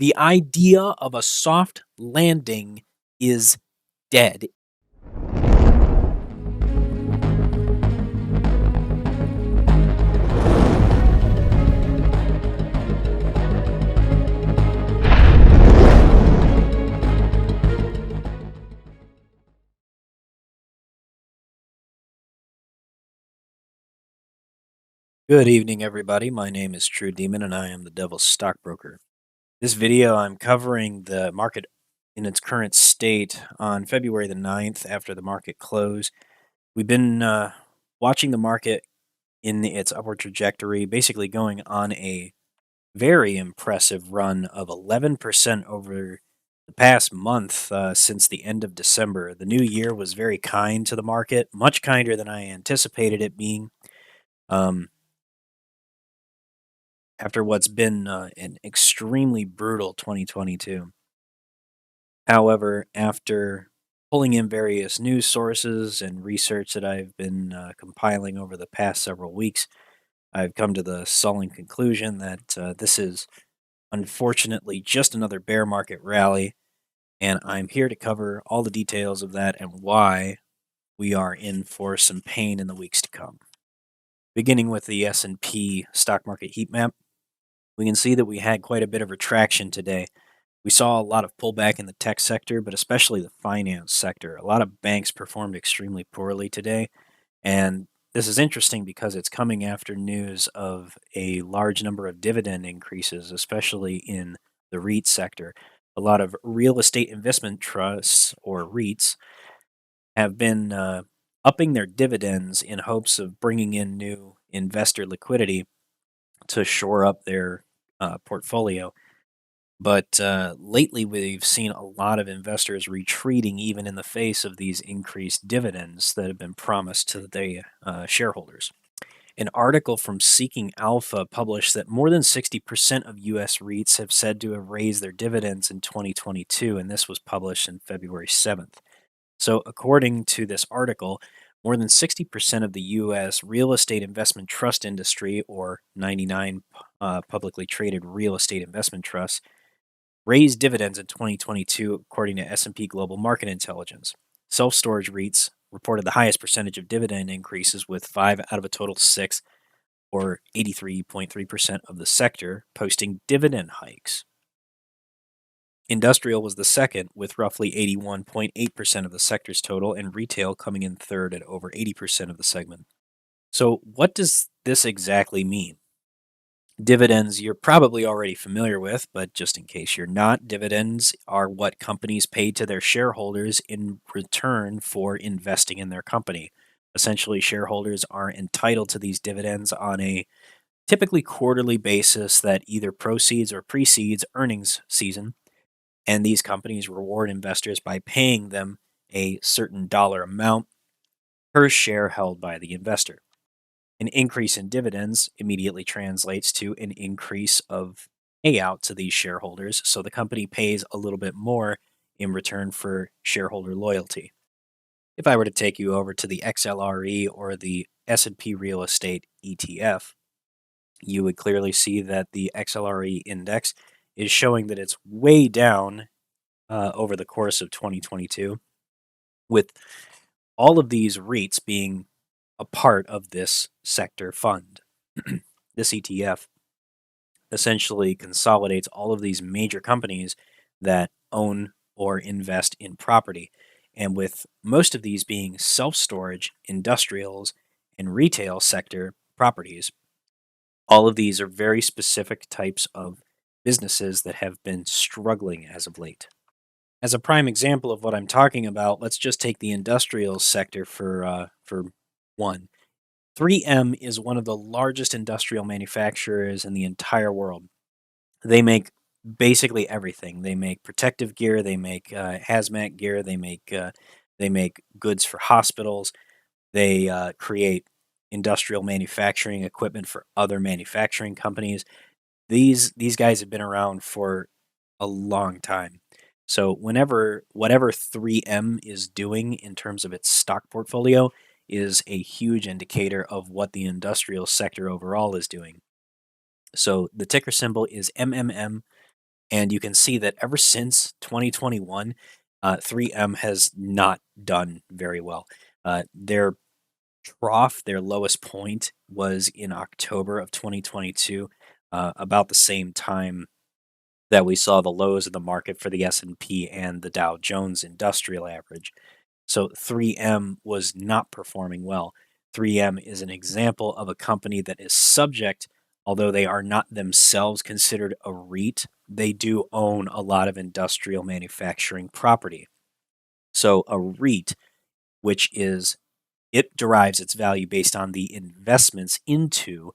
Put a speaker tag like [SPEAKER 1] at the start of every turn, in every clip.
[SPEAKER 1] The idea of a soft landing is dead. Good evening, everybody. My name is True Demon, and I am the Devil's Stockbroker. This video, I'm covering the market in its current state on February the 9th after the market close. We've been watching the market in its upward trajectory, basically going on a very impressive run of 11% over the past month since the end of December. The new year was very kind to the market, much kinder than I anticipated it being. After what's been an extremely brutal 2022. However, after pulling in various news sources and research that I've been compiling over the past several weeks, I've come to the sullen conclusion that this is unfortunately just another bear market rally, and I'm here to cover all the details of that and why we are in for some pain in the weeks to come. Beginning with the S&P stock market heat map, we can see that we had quite a bit of retraction today. We saw a lot of pullback in the tech sector, but especially the finance sector. A lot of banks performed extremely poorly today, and this is interesting because it's coming after news of a large number of dividend increases, especially in the REIT sector. A lot of real estate investment trusts, or REITs, have been upping their dividends in hopes of bringing in new investor liquidity to shore up their portfolio. But lately, we've seen a lot of investors retreating even in the face of these increased dividends that have been promised to the shareholders. An article from Seeking Alpha published that more than 60% of U.S. REITs have said to have raised their dividends in 2022, and this was published on February 7th. So, according to this article, more than 60% of the U.S. real estate investment trust industry, or 99 publicly traded real estate investment trusts, raised dividends in 2022, according to S&P Global Market Intelligence. Self-storage REITs reported the highest percentage of dividend increases, with 5 out of a total 6, or 83.3% of the sector, posting dividend hikes. Industrial was the second, with roughly 81.8% of the sector's total, and retail coming in third at over 80% of the segment. So what does this exactly mean? Dividends you're probably already familiar with, but just in case you're not, dividends are what companies pay to their shareholders in return for investing in their company. Essentially, shareholders are entitled to these dividends on a typically quarterly basis that either proceeds or precedes earnings season, and these companies reward investors by paying them a certain dollar amount per share held by the investor. An increase in dividends immediately translates to an increase of payout to these shareholders, so the company pays a little bit more in return for shareholder loyalty. If I were to take you over to the XLRE or the S&P Real Estate ETF, you would clearly see that the XLRE index is showing that it's way down over the course of 2022, with all of these REITs being a part of this sector fund. This ETF essentially consolidates all of these major companies that own or invest in property. And with most of these being self-storage, industrials, and retail sector properties, all of these are very specific types of businesses that have been struggling as of late. As a prime example of what I'm talking about, let's just take the industrial sector for one. 3M is one of the largest industrial manufacturers in the entire world. They make basically everything. They make protective gear, they make hazmat gear, they make goods for hospitals, they create industrial manufacturing equipment for other manufacturing companies. These guys have been around for a long time. So whatever 3M is doing in terms of its stock portfolio is a huge indicator of what the industrial sector overall is doing. So the ticker symbol is MMM. And you can see that ever since 2021, 3M has not done very well. Their trough, their lowest point was in October of 2022, about the same time that we saw the lows of the market for the S&P and the Dow Jones Industrial Average. So 3M was not performing well. 3M is an example of a company that is subject, although they are not themselves considered a REIT, they do own a lot of industrial manufacturing property. So a REIT, which is, it derives its value based on the investments into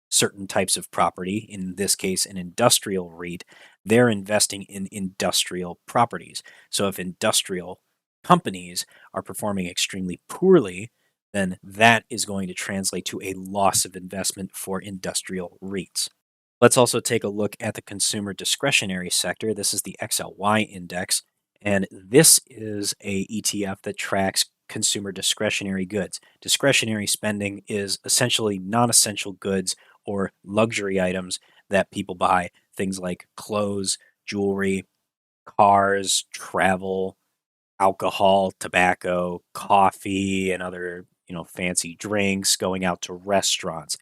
[SPEAKER 1] certain types of property, in this case, an industrial REIT, they're investing in industrial properties. So if industrial companies are performing extremely poorly, then that is going to translate to a loss of investment for industrial REITs. Let's also take a look at the consumer discretionary sector. This is the XLY index, and this is a ETF that tracks consumer discretionary goods. Discretionary spending is essentially non-essential goods or luxury items that people buy, things like clothes, jewelry, cars, travel, alcohol, tobacco, coffee, and other, fancy drinks, going out to restaurants.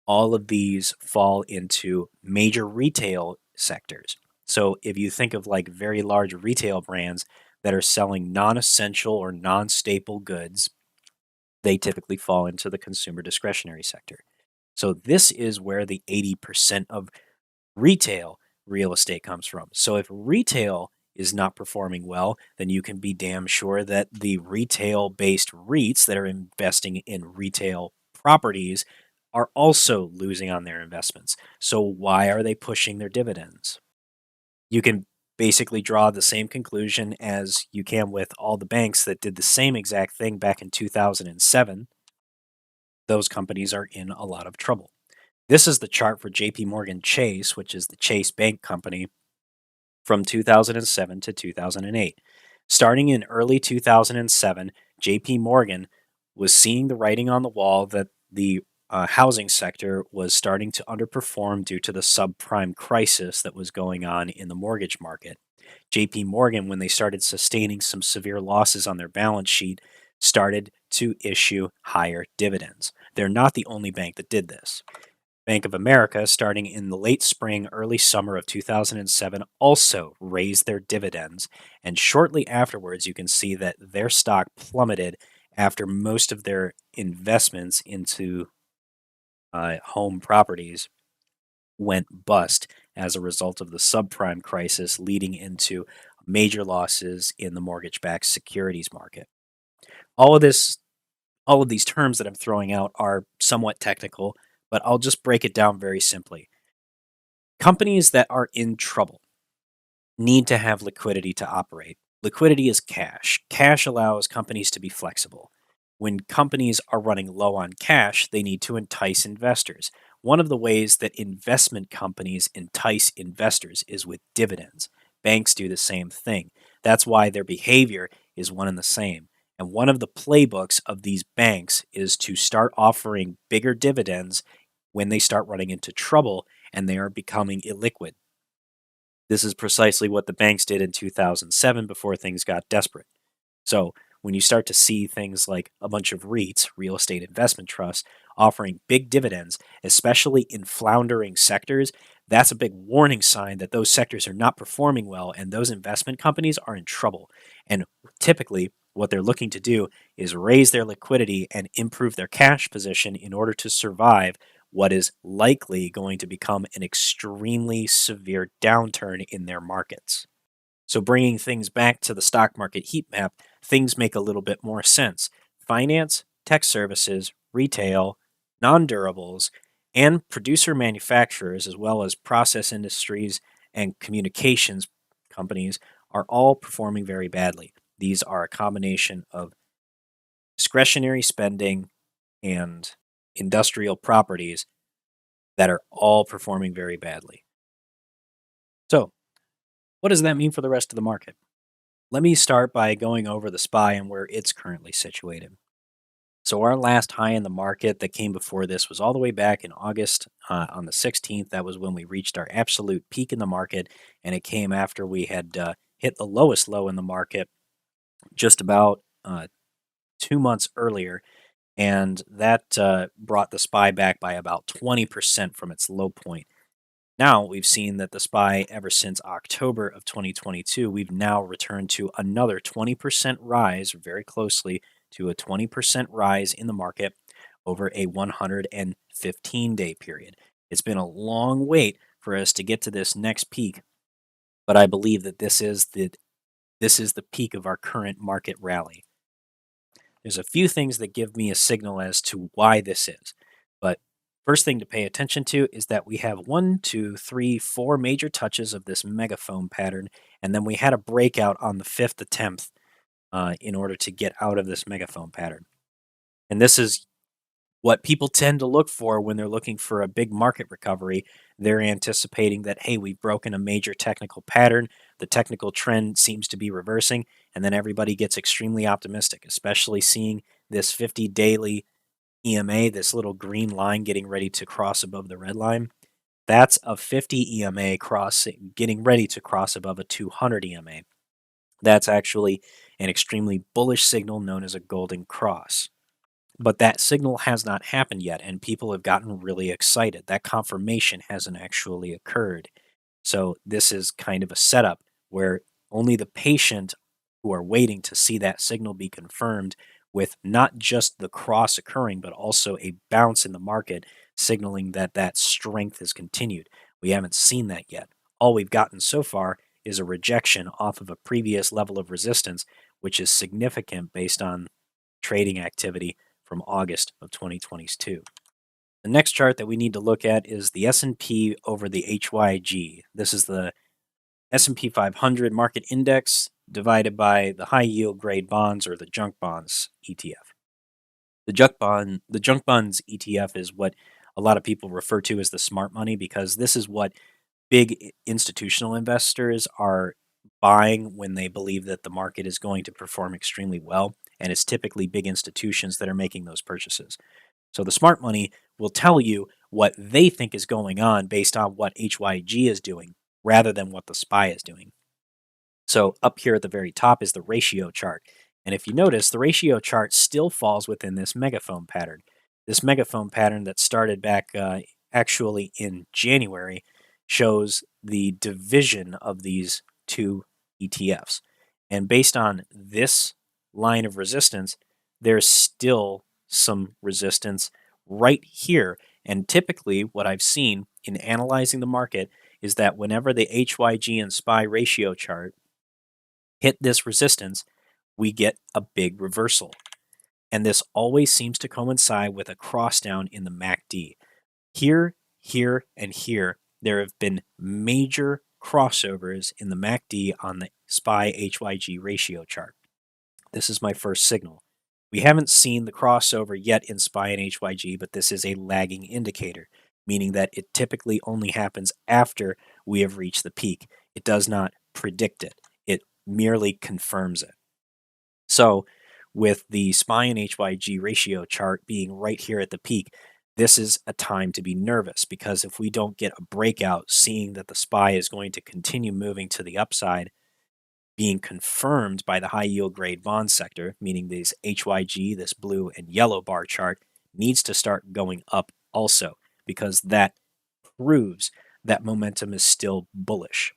[SPEAKER 1] All of these fall into major retail sectors. So if you think of like very large retail brands that are selling non-essential or non-staple goods, they typically fall into the consumer discretionary sector. So this is where the 80% of retail real estate comes from. So if retail is not performing well, then you can be damn sure that the retail-based REITs that are investing in retail properties are also losing on their investments. So why are they pushing their dividends? You can basically draw the same conclusion as you can with all the banks that did the same exact thing back in 2007. Those companies are in a lot of trouble. This is the chart for JP Morgan Chase, which is the Chase Bank Company from 2007 to 2008. Starting in early 2007, JP Morgan was seeing the writing on the wall that the housing sector was starting to underperform due to the subprime crisis that was going on in the mortgage market. JP Morgan, when they started sustaining some severe losses on their balance sheet, started to issue higher dividends. They're not the only bank that did this. Bank of America, starting in the late spring, early summer of 2007, also raised their dividends. And shortly afterwards, you can see that their stock plummeted after most of their investments into home properties went bust as a result of the subprime crisis, leading into major losses in the mortgage-backed securities market. All of this all of these terms that I'm throwing out are somewhat technical, but I'll just break it down very simply. Companies that are in trouble need to have liquidity to operate. Liquidity is cash. Cash allows companies to be flexible. When companies are running low on cash, they need to entice investors. One of the ways that investment companies entice investors is with dividends. Banks do the same thing. That's why their behavior is one and the same. And one of the playbooks of these banks is to start offering bigger dividends when they start running into trouble and they are becoming illiquid. This is precisely what the banks did in 2007 before things got desperate. So when you start to see things like a bunch of REITs, real estate investment trusts, offering big dividends, especially in floundering sectors, that's a big warning sign that those sectors are not performing well and those investment companies are in trouble. And typically, what they're looking to do is raise their liquidity and improve their cash position in order to survive what is likely going to become an extremely severe downturn in their markets. So bringing things back to the stock market heat map, things make a little bit more sense. Finance, tech services, retail, non-durables, and producer manufacturers, as well as process industries and communications companies, are all performing very badly. These are a combination of discretionary spending and industrial properties that are all performing very badly. So, what does that mean for the rest of the market? Let me start by going over the SPY and where it's currently situated. So our last high in the market that came before this was all the way back in August on the 16th. That was when we reached our absolute peak in the market, and it came after we had hit the lowest low in the market just about 2 months earlier, and that brought the SPY back by about 20% from its low point. Now we've seen that the SPY, ever since October of 2022, we've now returned to another 20% rise, very closely to a 20% rise in the market over a 115-day period. It's been a long wait for us to get to this next peak, but I believe that this is the peak of our current market rally. There's a few things that give me a signal as to why this is, but first thing to pay attention to is that we have 1, 2, 3, 4 major touches of this megaphone pattern, and then we had a breakout on the 5th attempt in order to get out of this megaphone pattern. And this is what people tend to look for when they're looking for a big market recovery. They're anticipating that, hey, we've broken a major technical pattern, the technical trend seems to be reversing, and then everybody gets extremely optimistic, especially seeing this 50 daily EMA, this little green line getting ready to cross above the red line. That's a 50 EMA getting ready to cross above a 200 EMA. That's actually an extremely bullish signal known as a golden cross. But that signal has not happened yet, and people have gotten really excited. That confirmation hasn't actually occurred. So this is kind of a setup where only the patient who are waiting to see that signal be confirmed, with not just the cross occurring, but also a bounce in the market signaling that that strength has continued. We haven't seen that yet. All we've gotten so far is a rejection off of a previous level of resistance, which is significant based on trading activity from August of 2022. The next chart that we need to look at is the S&P over the HYG. This is the S&P 500 market index divided by the high yield grade bonds, or the junk bonds ETF. The junk bonds ETF is what a lot of people refer to as the smart money, because this is what big institutional investors are buying when they believe that the market is going to perform extremely well, and it's typically big institutions that are making those purchases. So the smart money will tell you what they think is going on based on what HYG is doing rather than what the SPY is doing. So up here at the very top is the ratio chart. And if you notice, the ratio chart still falls within this megaphone pattern. This megaphone pattern that started back actually in January shows the division of these two ETFs. And based on this line of resistance, there's still some resistance right here. And typically what I've seen in analyzing the market is that whenever the HYG and SPY ratio chart hit this resistance, we get a big reversal. And this always seems to coincide with a cross down in the MACD. Here, here, and here, there have been major crossovers in the MACD on the SPY HYG ratio chart. This is my first signal. We haven't seen the crossover yet in SPY and HYG, but this is a lagging indicator, meaning that it typically only happens after we have reached the peak. It does not predict it. It merely confirms it. So with the SPY and HYG ratio chart being right here at the peak, this is a time to be nervous, because if we don't get a breakout, seeing that the SPY is going to continue moving to the upside, being confirmed by the high yield grade bond sector, meaning these HYG, this blue and yellow bar chart, needs to start going up also, because that proves that momentum is still bullish.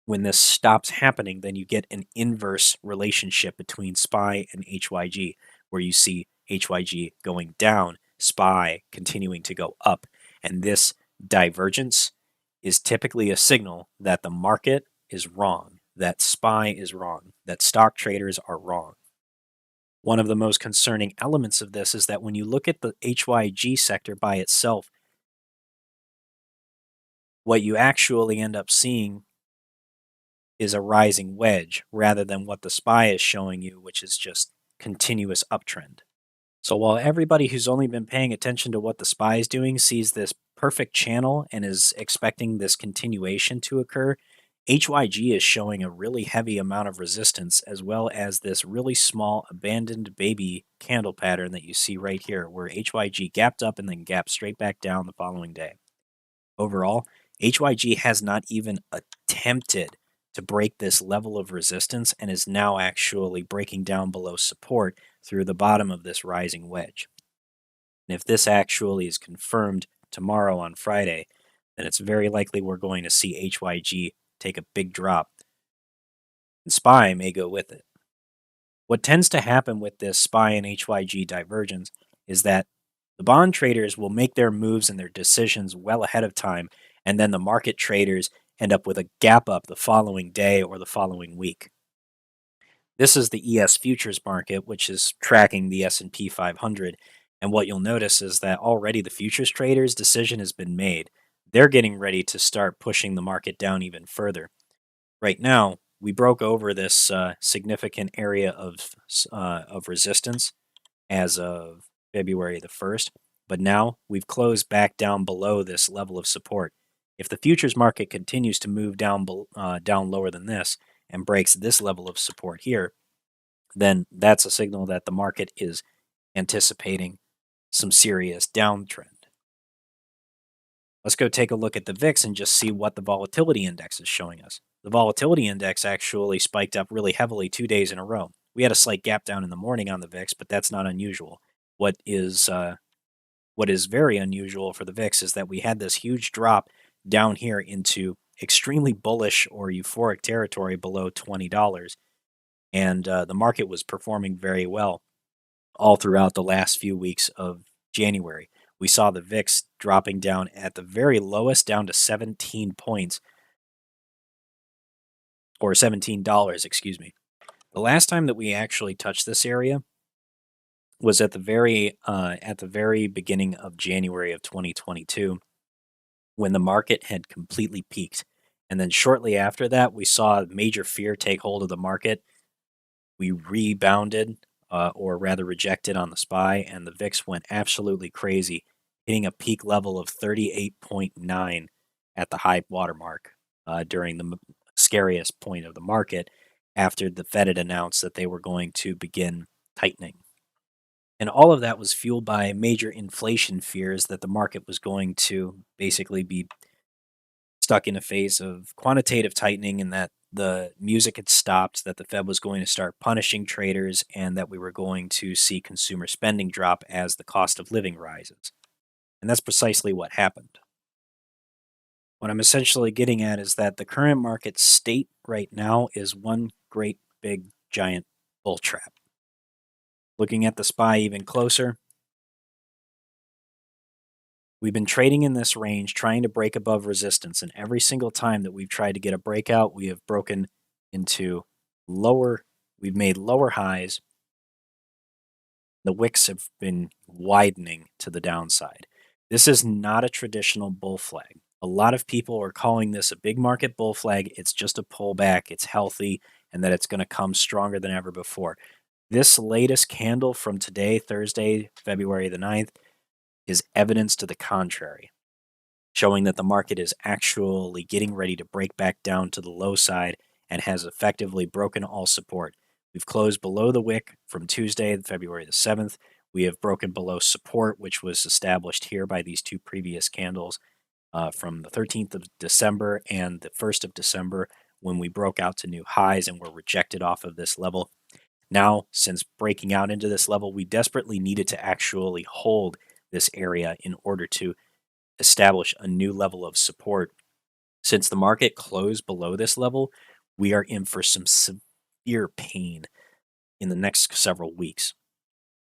[SPEAKER 1] When this stops happening, then you get an inverse relationship between SPY and HYG, where you see HYG going down, SPY continuing to go up. And this divergence is typically a signal that the market is wrong, that SPY is wrong, that stock traders are wrong. One of the most concerning elements of this is that when you look at the HYG sector by itself, what you actually end up seeing is a rising wedge rather than what the SPY is showing you, which is just continuous uptrend. So while everybody who's only been paying attention to what the SPY is doing sees this perfect channel and is expecting this continuation to occur, HYG is showing a really heavy amount of resistance, as well as this really small abandoned baby candle pattern that you see right here, where HYG gapped up and then gapped straight back down the following day. Overall, HYG has not even attempted to break this level of resistance and is now actually breaking down below support through the bottom of this rising wedge. And if this actually is confirmed tomorrow on Friday, then it's very likely we're going to see HYG take a big drop. And SPY may go with it. What tends to happen with this SPY and HYG divergence is that the bond traders will make their moves and their decisions well ahead of time, and then the market traders end up with a gap up the following day or the following week. This is the ES futures market, which is tracking the S&P 500, and what you'll notice is that already the futures traders' decision has been made. They're getting ready to start pushing the market down even further. Right now, we broke over this significant area of resistance as of February the 1st, but now we've closed back down below this level of support. If the futures market continues to move down lower than this and breaks this level of support here, then that's a signal that the market is anticipating some serious downtrend. Let's go take a look at the VIX and just see what the volatility index is showing us. The volatility index actually spiked up really heavily 2 days in a row. We had a slight gap down in the morning on the VIX, but that's not unusual. What is very unusual for the VIX is that we had this huge drop down here into extremely bullish or euphoric territory below $20, and the market was performing very well all throughout the last few weeks of January. We saw the VIX dropping down at the very lowest down to 17 points, or $17, excuse me. The last time that we actually touched this area was at the very beginning of January of 2022, when the market had completely peaked. And then shortly after that, we saw major fear take hold of the market. We rebounded, or rather rejected on the SPY, and the VIX went absolutely crazy, hitting a peak level of 38.9 at the high watermark during the scariest point of the market after the Fed had announced that they were going to begin tightening. And all of that was fueled by major inflation fears that the market was going to basically be stuck in a phase of quantitative tightening and that the music had stopped, that the Fed was going to start punishing traders, and that we were going to see consumer spending drop as the cost of living rises. And that's precisely what happened. What I'm essentially getting at is that the current market state right now is one great big giant bull trap. Looking at the SPY even closer, we've been trading in this range, trying to break above resistance, and every single time that we've tried to get a breakout, we have broken into we've made lower highs. The wicks have been widening to the downside. This is not a traditional bull flag. A lot of people are calling this a big market bull flag. It's just a pullback, it's healthy, and that it's going to come stronger than ever before. This latest candle from today, Thursday, February the 9th, is evidence to the contrary, showing that the market is actually getting ready to break back down to the low side and has effectively broken all support. We've closed below the wick from Tuesday, February the 7th. We have broken below support, which was established here by these two previous candles from the 13th of December and the 1st of December, when we broke out to new highs and were rejected off of this level. Now, since breaking out into this level, we desperately needed to actually hold this area in order to establish a new level of support. Since the market closed below this level, we are in for some severe pain in the next several weeks.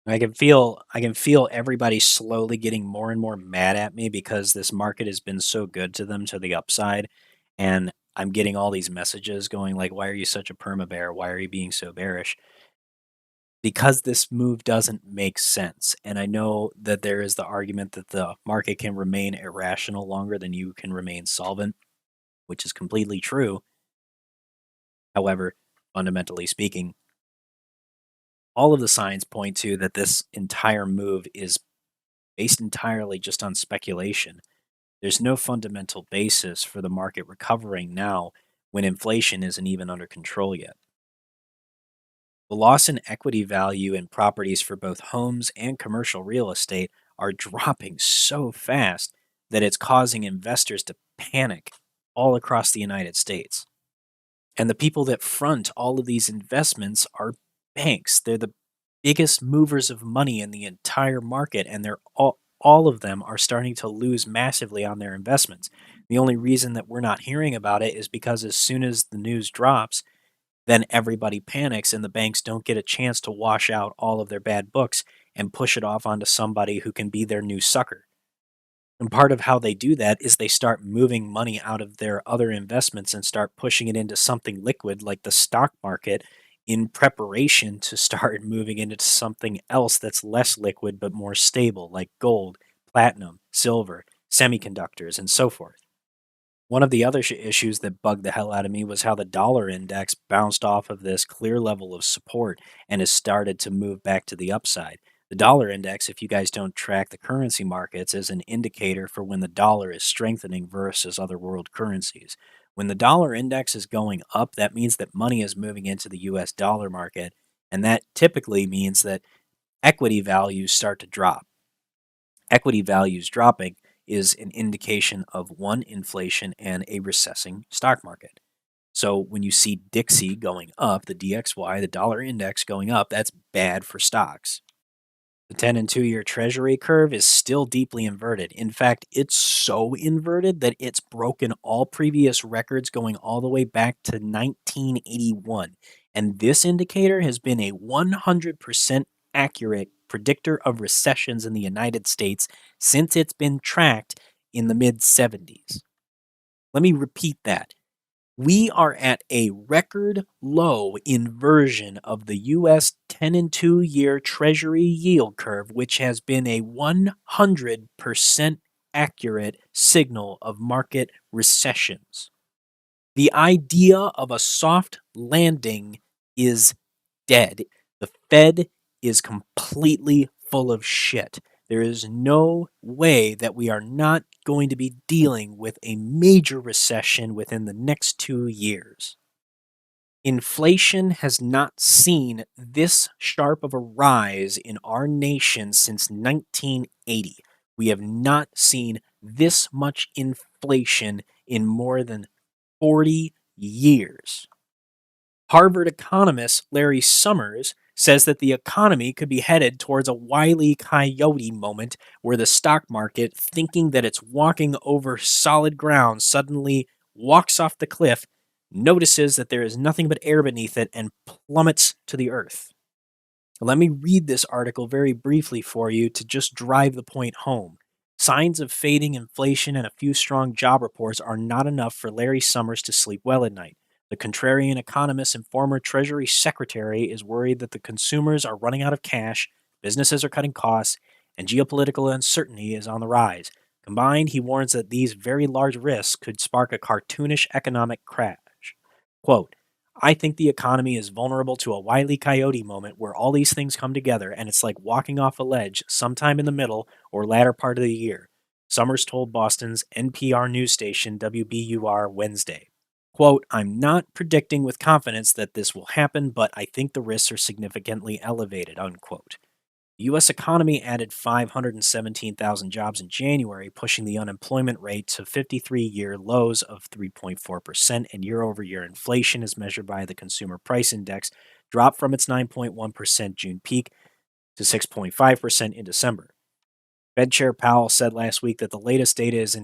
[SPEAKER 1] I can feel everybody slowly getting more and more mad at me because this market has been so good to them to the upside, and I'm getting all these messages going like, "Why are you such a perma bear? Why are you being so bearish?" Because this move doesn't make sense. And I know that there is the argument that the market can remain irrational longer than you can remain solvent, which is completely true. However, fundamentally speaking, all of the signs point to that this entire move is based entirely just on speculation. There's no fundamental basis for the market recovering now when inflation isn't even under control yet. The loss in equity value in properties for both homes and commercial real estate are dropping so fast that it's causing investors to panic all across the United States. And the people that front all of these investments are banks. They're the biggest movers of money in the entire market, and they're all of them are starting to lose massively on their investments. The only reason that we're not hearing about it is because as soon as the news drops, then everybody panics and the banks don't get a chance to wash out all of their bad books and push it off onto somebody who can be their new sucker. And part of how they do that is they start moving money out of their other investments and start pushing it into something liquid like the stock market in preparation to start moving into something else that's less liquid but more stable, like gold, platinum, silver, semiconductors, and so forth. One of the other issues that bugged the hell out of me was how the dollar index bounced off of this clear level of support and has started to move back to the upside. The dollar index, if you guys don't track the currency markets, is an indicator for when the dollar is strengthening versus other world currencies. When the dollar index is going up, that means that money is moving into the US dollar market, and that typically means that equity values start to drop. Equity values dropping is an indication of one, inflation, and a recessing stock market. So when you see Dixie going up, the DXY, the dollar index going up, that's bad for stocks. The 10 and 2-year Treasury curve is still deeply inverted. In fact, it's so inverted that it's broken all previous records going all the way back to 1981. And this indicator has been a 100% accurate predictor of recessions in the United States since it's been tracked in the mid 70s. Let me repeat that. We are at a record low inversion of the U.S. 10 and 2-year Treasury yield curve, which has been a 100% accurate signal of market recessions. The idea of a soft landing is dead. The Fed is completely full of shit. There is no way that we are not going to be dealing with a major recession within the next 2 years. Inflation has not seen this sharp of a rise in our nation since 1980. We have not seen this much inflation in more than 40 years. Harvard economist Larry Summers says that the economy could be headed towards a Wile E. Coyote moment where the stock market, thinking that it's walking over solid ground, suddenly walks off the cliff, notices that there is nothing but air beneath it, and plummets to the earth. Let me read this article very briefly for you to just drive the point home. Signs of fading inflation and a few strong job reports are not enough for Larry Summers to sleep well at night. The contrarian economist and former Treasury Secretary is worried that the consumers are running out of cash, businesses are cutting costs, and geopolitical uncertainty is on the rise. Combined, he warns that these very large risks could spark a cartoonish economic crash. Quote, I think the economy is vulnerable to a Wile E. Coyote moment where all these things come together and it's like walking off a ledge sometime in the middle or latter part of the year, Summers told Boston's NPR news station WBUR Wednesday. Quote, I'm not predicting with confidence that this will happen, but I think the risks are significantly elevated, unquote. The U.S. economy added 517,000 jobs in January, pushing the unemployment rate to 53-year lows of 3.4%, and year-over-year inflation, as measured by the Consumer Price Index, dropped from its 9.1% June peak to 6.5% in December. Fed Chair Powell said last week that the latest data is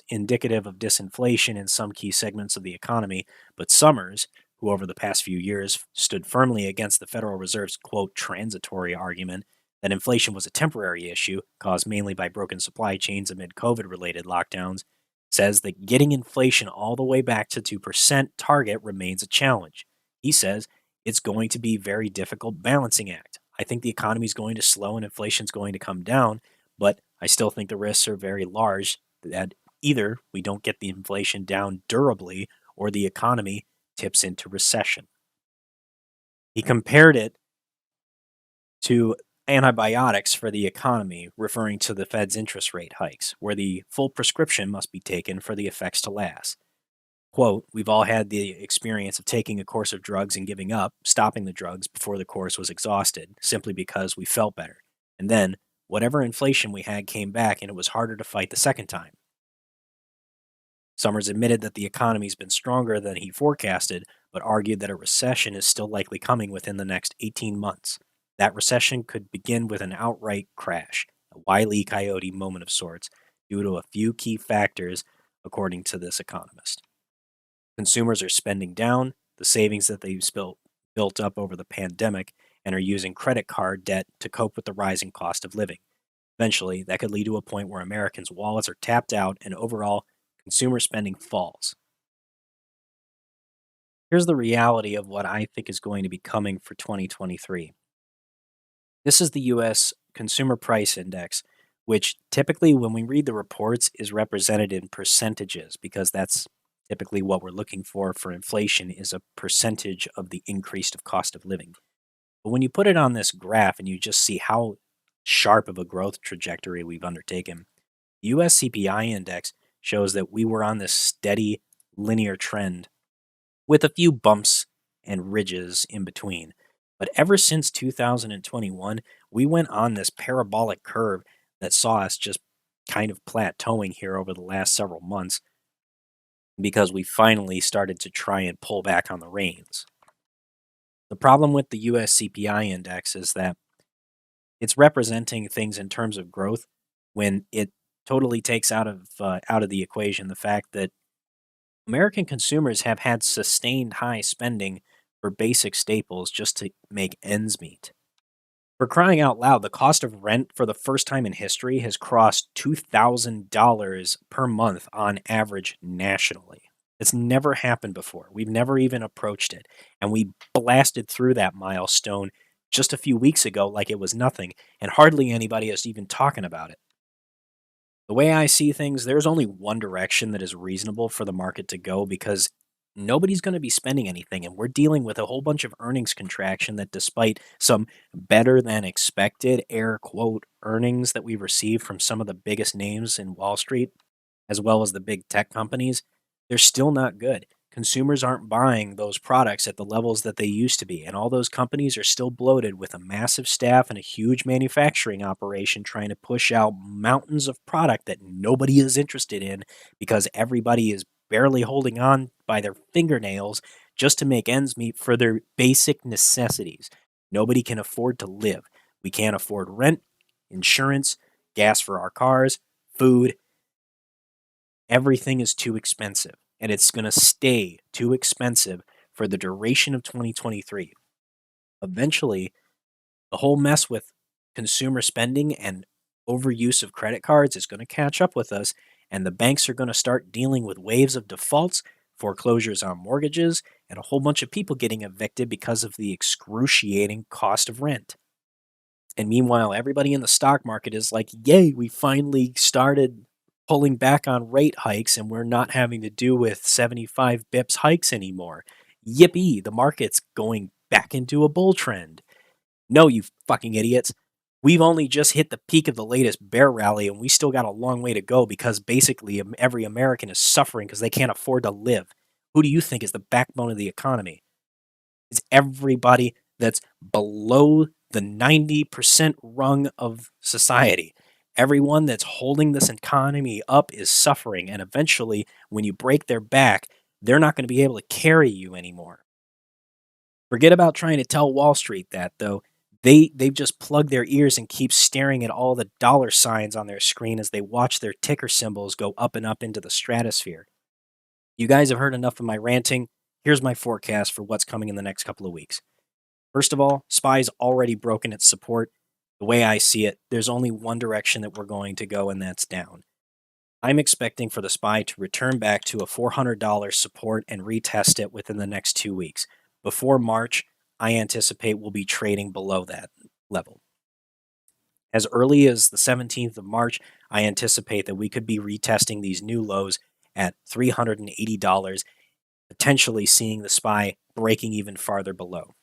[SPEAKER 1] indicative of disinflation in some key segments of the economy, but Summers, who over the past few years stood firmly against the Federal Reserve's, quote, transitory argument that inflation was a temporary issue caused mainly by broken supply chains amid COVID-related lockdowns, says that getting inflation all the way back to 2% target remains a challenge. He says it's going to be a very difficult balancing act. I think the economy is going to slow and inflation is going to come down, but I still think the risks are very large that either we don't get the inflation down durably or the economy tips into recession. He compared it to antibiotics for the economy, referring to the Fed's interest rate hikes, where the full prescription must be taken for the effects to last. Quote, we've all had the experience of taking a course of drugs and giving up, stopping the drugs before the course was exhausted, simply because we felt better. And then, whatever inflation we had came back and it was harder to fight the second time. Summers admitted that the economy's been stronger than he forecasted, but argued that a recession is still likely coming within the next 18 months. That recession could begin with an outright crash, a Wile E. Coyote moment of sorts, due to a few key factors, according to this economist. Consumers are spending down the savings that they've built up over the pandemic and are using credit card debt to cope with the rising cost of living. Eventually, that could lead to a point where Americans' wallets are tapped out and overall consumer spending falls. Here's the reality of what I think is going to be coming for 2023. This is the US Consumer Price Index, which typically, when we read the reports, is represented in percentages because that's typically what we're looking for inflation is a percentage of the increase of cost of living. But when you put it on this graph and you just see how sharp of a growth trajectory we've undertaken, the US CPI index shows that we were on this steady linear trend with a few bumps and ridges in between. But ever since 2021, we went on this parabolic curve that saw us just kind of plateauing here over the last several months because we finally started to try and pull back on the reins. The problem with the US CPI index is that it's representing things in terms of growth when it totally takes out of the equation the fact that American consumers have had sustained high spending for basic staples just to make ends meet. For crying out loud, the cost of rent for the first time in history has crossed $2,000 per month on average nationally. It's never happened before. We've never even approached it. And we blasted through that milestone just a few weeks ago like it was nothing, and hardly anybody is even talking about it. The way I see things, there's only one direction that is reasonable for the market to go because nobody's going to be spending anything. And we're dealing with a whole bunch of earnings contraction that, despite some better than expected air quote earnings that we've received from some of the biggest names in Wall Street, as well as the big tech companies, they're still not good. Consumers aren't buying those products at the levels that they used to be, and all those companies are still bloated with a massive staff and a huge manufacturing operation trying to push out mountains of product that nobody is interested in because everybody is barely holding on by their fingernails just to make ends meet for their basic necessities. Nobody can afford to live. We can't afford rent, insurance, gas for our cars, food. Everything is too expensive, and it's going to stay too expensive for the duration of 2023. Eventually, the whole mess with consumer spending and overuse of credit cards is going to catch up with us, and the banks are going to start dealing with waves of defaults, foreclosures on mortgages, and a whole bunch of people getting evicted because of the excruciating cost of rent. And meanwhile, everybody in the stock market is like, yay, we finally started pulling back on rate hikes and we're not having to do with 75 bips hikes anymore. Yippee, the market's going back into a bull trend. No, you fucking idiots. We've only just hit the peak of the latest bear rally and we still got a long way to go because basically every American is suffering because they can't afford to live. Who do you think is the backbone of the economy? It's everybody that's below the 90% rung of society. Everyone that's holding this economy up is suffering, and eventually, when you break their back, they're not going to be able to carry you anymore. Forget about trying to tell Wall Street that, though. They've just plugged their ears and keep staring at all the dollar signs on their screen as they watch their ticker symbols go up and up into the stratosphere. You guys have heard enough of my ranting. Here's my forecast for what's coming in the next couple of weeks. First of all, SPY's already broken its support. The way I see it, there's only one direction that we're going to go, and that's down. I'm expecting for the SPY to return back to a $400 support and retest it within the next 2 weeks. Before March, I anticipate we'll be trading below that level. As early as the 17th of March, I anticipate that we could be retesting these new lows at $380, potentially seeing the SPY breaking even farther below.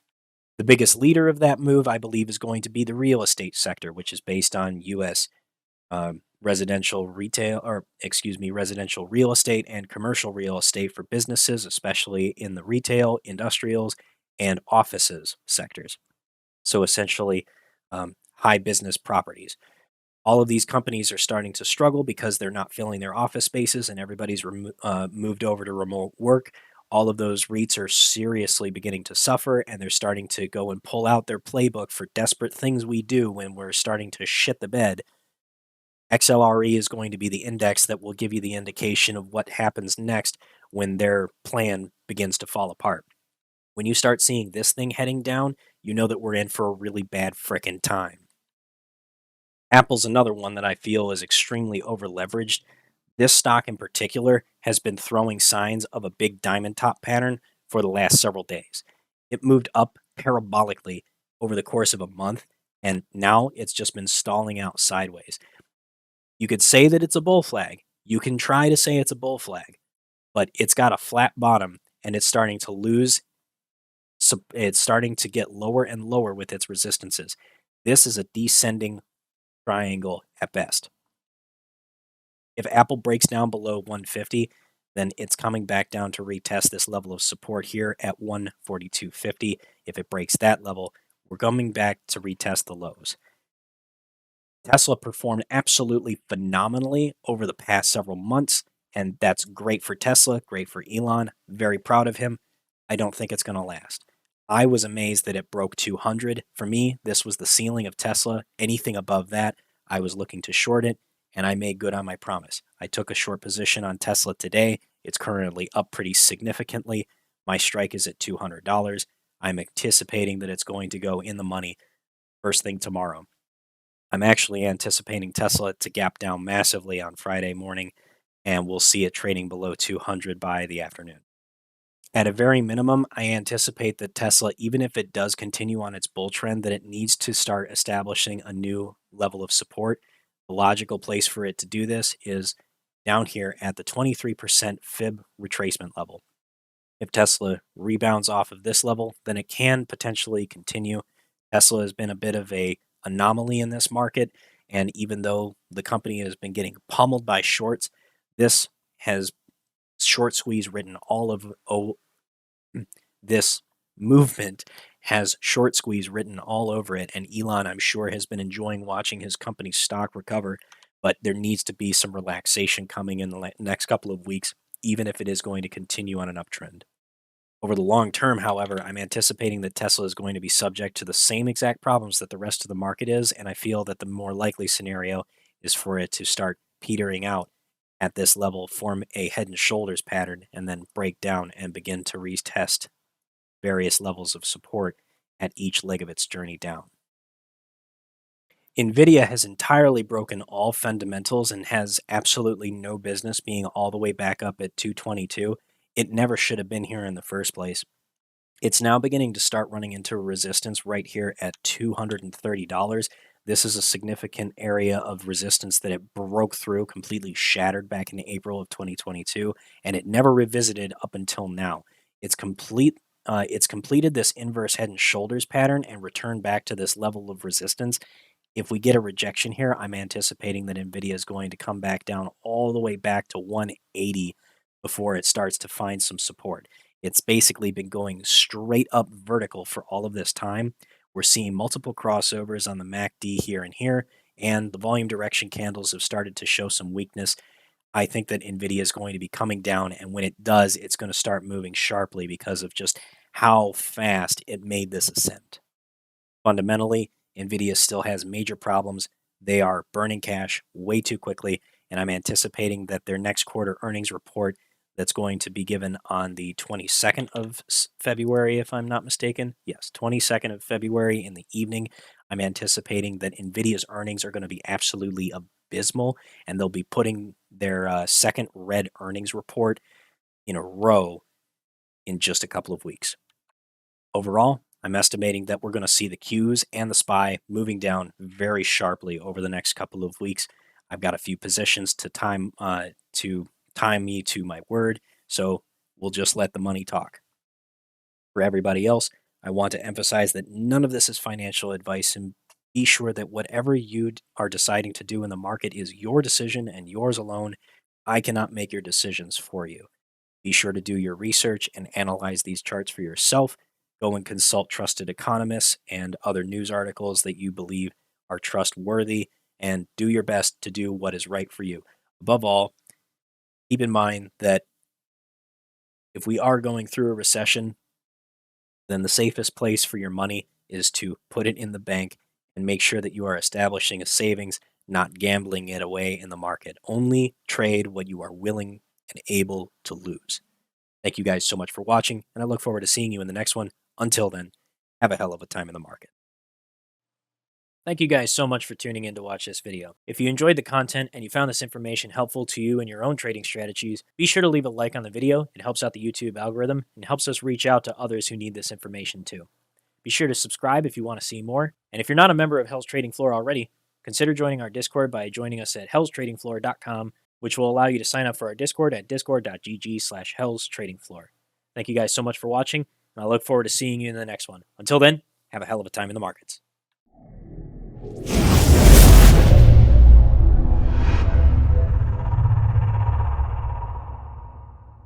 [SPEAKER 1] The biggest leader of that move, I believe, is going to be the real estate sector, which is based on U.S. residential real estate and commercial real estate for businesses, especially in the retail, industrials, and offices sectors. So essentially, high business properties. All of these companies are starting to struggle because they're not filling their office spaces and everybody's moved over to remote work. All of those REITs are seriously beginning to suffer, and they're starting to go and pull out their playbook for desperate things we do when we're starting to shit the bed. XLRE is going to be the index that will give you the indication of what happens next when their plan begins to fall apart. When you start seeing this thing heading down, you know that we're in for a really bad frickin' time. Apple's another one that I feel is extremely over-leveraged. This stock in particular has been throwing signs of a big diamond top pattern for the last several days. It moved up parabolically over the course of a month, and now it's just been stalling out sideways. You could say that it's a bull flag. You can try to say it's a bull flag, but it's got a flat bottom, and it's starting to lose. So it's starting to get lower and lower with its resistances. This is a descending triangle at best. If Apple breaks down below 150, then it's coming back down to retest this level of support here at 142.50. If it breaks that level, we're coming back to retest the lows. Tesla performed absolutely phenomenally over the past several months, and that's great for Tesla, great for Elon. Very proud of him. I don't think it's going to last. I was amazed that it broke 200. For me, this was the ceiling of Tesla. Anything above that, I was looking to short it, and I made good on my promise. I took a short position on Tesla today. It's currently up pretty significantly. My strike is at $200. I'm anticipating that it's going to go in the money first thing tomorrow. I'm actually anticipating Tesla to gap down massively on Friday morning, and we'll see it trading below 200 by the afternoon. At a very minimum, I anticipate that Tesla, even if it does continue on its bull trend, that it needs to start establishing a new level of support. The logical place for it to do this is down here at the 23% fib retracement level. If Tesla rebounds off of this level, then it can potentially continue. Tesla has been a bit of an anomaly in this market, and even though the company has been getting pummeled by shorts, this has short squeeze written all of this movement has short squeeze written all over it, and Elon, I'm sure, has been enjoying watching his company's stock recover, but there needs to be some relaxation coming in the next couple of weeks, even if it is going to continue on an uptrend. Over the long term, however, I'm anticipating that Tesla is going to be subject to the same exact problems that the rest of the market is, and I feel that the more likely scenario is for it to start petering out at this level, form a head and shoulders pattern, and then break down and begin to retest various levels of support at each leg of its journey down. NVIDIA has entirely broken all fundamentals and has absolutely no business being all the way back up at 222. It never should have been here in the first place. It's now beginning to start running into resistance right here at $230. This is a significant area of resistance that it broke through, completely shattered back in April of 2022, and it never revisited up until now. It's completed this inverse head and shoulders pattern and returned back to this level of resistance. If we get a rejection here, I'm anticipating that NVIDIA is going to come back down all the way back to 180 before it starts to find some support. It's basically been going straight up vertical for all of this time. We're seeing multiple crossovers on the MACD here and here, and the volume direction candles have started to show some weakness. I think that NVIDIA is going to be coming down, and when it does, it's going to start moving sharply because of just how fast it made this ascent. Fundamentally, NVIDIA still has major problems. They are burning cash way too quickly, and I'm anticipating that their next quarter earnings report that's going to be given on the 22nd of February, if I'm not mistaken. Yes, 22nd of February in the evening. I'm anticipating that NVIDIA's earnings are going to be absolutely abysmal, and they'll be putting their second red earnings report in a row in just a couple of weeks. Overall, I'm estimating that we're going to see the Qs and the SPY moving down very sharply over the next couple of weeks. I've got a few positions to time me to my word, so we'll just let the money talk. For everybody else, I want to emphasize that none of this is financial advice, and Be sure that whatever you are deciding to do in the market is your decision and yours alone. I cannot make your decisions for you. Be sure to do your research and analyze these charts for yourself. Go and consult trusted economists and other news articles that you believe are trustworthy, and do your best to do what is right for you. Above all, keep in mind that if we are going through a recession, then the safest place for your money is to put it in the bank and make sure that you are establishing a savings, not gambling it away in the market. Only trade what you are willing and able to lose. Thank you guys so much for watching, and I look forward to seeing you in the next one. Until then, have a hell of a time in the market. Thank you guys so much for tuning in to watch this video. If you enjoyed the content and you found this information helpful to you in your own trading strategies, be sure to leave a like on the video. It helps out the YouTube algorithm and helps us reach out to others who need this information too. Be sure to subscribe if you want to see more. And if you're not a member of Hell's Trading Floor already, consider joining our Discord by joining us at hellstradingfloor.com, which will allow you to sign up for our Discord at discord.gg/hellstradingfloor. Thank you guys so much for watching, and I look forward to seeing you in the next one. Until then, have a hell of a time in the markets.